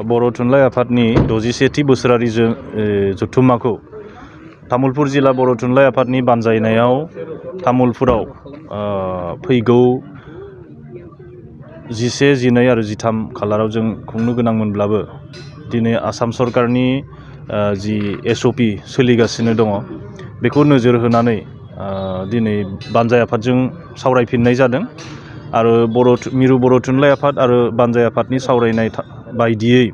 बर' थुनलाइ आफादनि 67थि बोसोरारि जथुम्माखौ तामुलपुर जिल्ला बर' थुनलाइ आफादनि बानजायनायाव तामुलपुराव फैगौ 11, 12 आरो 13 खालाराव जों खुंनो गोनांमोनब्लाबो दिनै आसाम सरकारनि जि SOP सोलिगासिनो दङ बेखौ नोजोर होनानै दिनै बानजाय आफादजों सावरायफिननाय जादों आरो मिरु बर' थुनलाइ आफाद आरो बानजाय आफादनि सावरायनाय बायदियै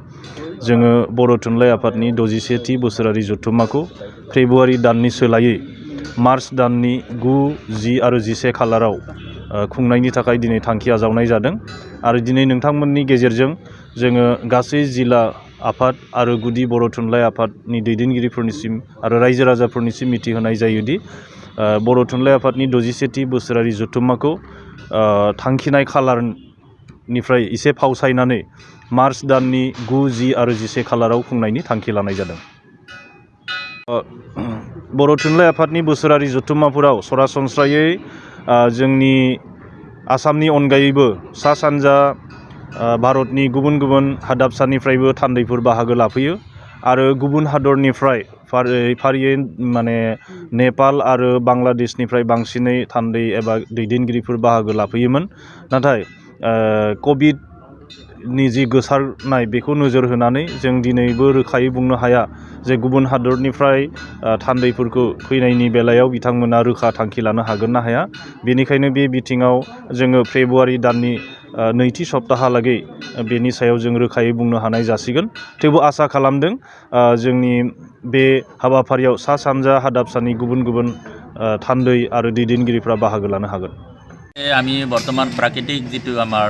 जोङो बर' थुनलाइ आफादनि 61थि बोसोरारि जथुम्माखौ फेब्रुवारि दाननि सोलायै मार्च दाननि 9, 10 आरो 11 खालाराव खुंनायनि थाखाय दिनै थांखि आजावनाय जादों आरो दिनै नोंथांमोननि गेजेरजों जोङो गासै जिल्ला आफाद आरो गुदि बर' थुनलाइ आफादनि दैदेनगिरिफोरनिसिम आरो रायजो राजाफोरनिसिम मिथिहोनाय जायोदि बर' थुनलाइ आफादनि 61थि बोसोरारि जथुम्माखौ थांखिनाय खालारनिफ्राय एसे फावसायनानै मार्च दाननि 9, 10 आरो 11 खालाराव खुंनायनि थांखि लानाय जादों। बर' थुनलाइ आफादनि बोसोरारि जथुम्माफोराव सरासनस्रायै जोंनि आसामनि अनगायैबो सा सानजा भारतनि गुबुन गुबुन हादाबसानिफ्रायबो थान्दैफोर बाहागो लाफैयो आरो गुबुन हादरनिफ्राय फारियै माने नेपाल आरो बांलादेशनिफ्राय बांसिनै थान्दै एबा दैदेनगिरिफोर बाहागो लाफैयोमोन। नाथाय कभिडनि जि गोसारनाय बेखौ नोजोर होनानै जों दिनैबो रोखायै बुंनो हाया जे गुबुन हादरनिफ्राय थान्दैफोरखौ फैनायनि बेलायाव बिथांमोना रोखा थांखि लानो हागोन ना हाया। बेनिखायनो बे बिथिङाव जोङो फेब्रुवारि दाननि नैथि सप्ताहालागै बेनि सायाव जों रोखायै बुंनो हानाय जासिगोन। थेवबो आसा खालामदों जोंनि बे हाबाफारियाव सा सानजा हादाबसानि गुबुन गुबुन थान्दै आरो दैदेनगिरिफ्रा बाहागो लानो हागोन। আমি বর্তমান প্রাকৃতিক যেটো আমার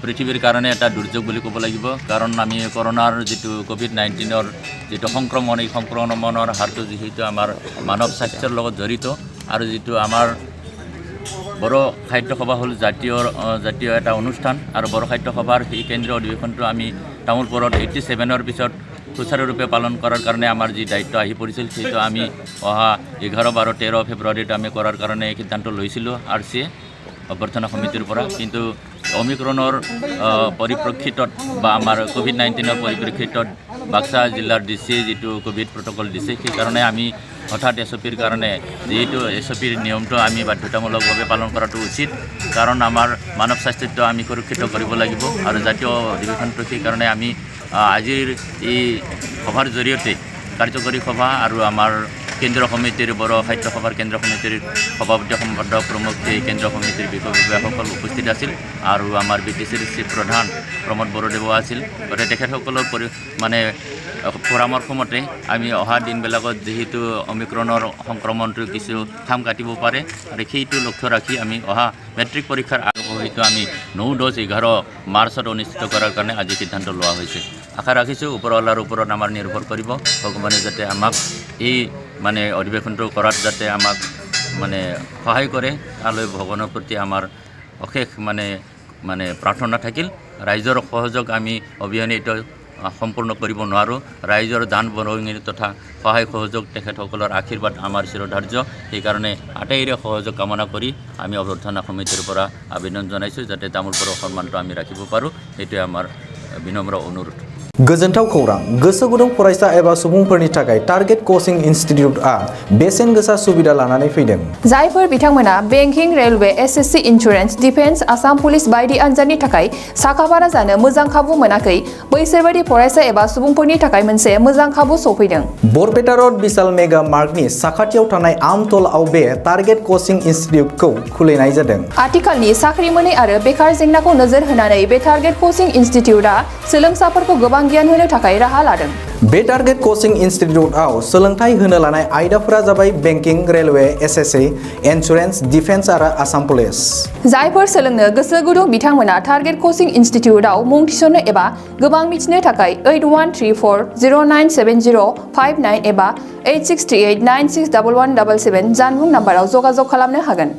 পৃথিবীর কারণে এটা দুর্যোগ বুলি ক'ব লাগিব কাৰণ আমি করোনাৰ যেটো কোভিড-19ৰ যেটো সংক্ৰমণ এই সংক্ৰমণৰ হাৰটো যেহেতু আমাৰ মানৱ স্বাস্থ্যৰ লগত জড়িত আৰু যেটো আমাৰ বড় সাহিত্য সভা হ'ল জাতীয় এটা অনুষ্ঠান আৰু বড় সাহিত্য সভাৰ এই কেন্দ্ৰীয় অধিৱেশনটো আমি তামুলপুৰত 87ৰ পিছত সুচাৰুৰূপে পালন কৰাৰ কাৰণে আমাৰ যি দায়িত্ব আহি পৰিছিল সেইটো আমি অহা 11, 12, 13 ফেব্ৰুৱাৰীত আমি কৰাৰ কাৰণে সিদ্ধান্ত লৈছিলোঁ RCA অভ্যৰ্থনা সমিতিৰ পৰা। কিন্তু অমিক্ৰণৰ পৰিপ্ৰেক্ষিতত বা আমাৰ কোভিড-19ৰ পৰিপ্ৰেক্ষিতত বাক্সা জিলাৰ DC যেটো কোভিড প্ৰটকল দিছে সেইকাৰণে আমি হঠাৎ SOPৰ কাৰণে যেহেতু SOPৰ নিয়মটো আমি বাধ্যতামূলকভাৱে পালন কৰাটো উচিত কাৰণ আমাৰ মানৱ স্বাস্থ্যটো আমি সুৰক্ষিত কৰিব লাগিব আৰু জাতীয় অধিৱেশনটো সেইকাৰণে আমি আজিৰ এই সভাৰ জৰিয়তে কাৰ্যকৰী সভা আৰু আমাৰ কেন্দ্ৰীয় সমিতিৰ বড় সাহিত্য সভাৰ কেন্দ্ৰীয় সমিতিৰ সভাপতি সম্পাদক প্ৰমুখ এই কেন্দ্ৰীয় সমিতিৰ বিষয়ববীয়াসকল উপস্থিত আছিল আৰু আমাৰ BTCৰ চিফ প্ৰধান প্ৰমোদ বড়োদেৱো আছিল। গতিকে তেখেতসকলৰ মানে পৰামৰ্শ মতে আমি অহা দিনবিলাকত যেহেতু অমিক্ৰণৰ সংক্ৰমণটো কিছু থাম কাটিব পাৰে আৰু সেইটো লক্ষ্য ৰাখি আমি অহা মেট্ৰিক পৰীক্ষাৰ আগতে আমি 9, 10, 11 মাৰ্চত অনুষ্ঠিত কৰাৰ কাৰণে আজি সিদ্ধান্ত লোৱা হৈছে। আশা ৰাখিছোঁ ওপৰৱালাৰ ওপৰত আমাৰ নিৰ্ভৰ কৰিব ভগৱানে যাতে আমাক এই মানে অধিৱেশনটো কৰাত যাতে আমাক মানে সহায় কৰে তালৈ ভগৱানৰ প্ৰতি আমাৰ অশেষ মানে প্ৰাৰ্থনা থাকিল। ৰাইজৰ সহযোগ আমি অবিহনে এইটো সম্পূৰ্ণ কৰিব নোৱাৰোঁ। ৰাইজৰ দান বৰঙণি তথা সহায় সহযোগ তেখেতসকলৰ আশীৰ্বাদ আমাৰ চিৰধাৰ্য। সেইকাৰণে আটাইৰে সহযোগ কামনা কৰি আমি অভ্যৰ্থনা সমিতিৰ পৰা আবেদন জনাইছোঁ যাতে তামুলপুৰৰ সন্মানটো আমি ৰাখিব পাৰোঁ। এইটোৱে আমাৰ বিনম্ৰ অনুৰোধ। गोजोनथाव खौरां गोसो गुदुं फरायसा एबा सुबुंफोरनि थाखाय टारगेट कोचिं इनस्टिट्यूटआ बेसेन गोसा सुबिदा लानानै फैदों। जायफोर बिथांमोना banking, railway, SSC, insurance, defence, Assam police बायदि आनजादनि थाखाय साखाफारा जानो मोजां खाबु मोनाखै बैसोरबायदि फरायसा एबा सुबुंफोरनि थाखाय मोनसे मोजां खाबु सफैदों। बरपेटा रोड विशाल मेगा मार्टनि साखाथियाव थानाय आमतलाव बे टारगेट कोचिं इनस्टिट्यूटखौ खुलिनाय जादों। आथिखालनि साख्रि मोनै आरो बेकार जेंनाखौ नोजोर होनानै बे टारगेट कोचिं इनस्टिट्यूटआ सोलोंसाफोरखौ गोबां गियान होनो थाखाय राहा लादों। बे टारगेट कोचिं इनस्टिट्यूटआव सोलोंथाइ होनो लानाय आयदाफोरा जाबाय banking, railway, SSC, insurance, defence आरो आसाम पुलिस। जायफोर सोलोंनो गोसो गुदुं बिथांमोना टारगेट कोचिं इनस्टिट्यूटआव मुं थिसननो एबा गोबां मिथिनो थाखाय 8134097059 एबा 8638961177 जानबुं नाम्बाराव जगाजग खालामनो हागोन।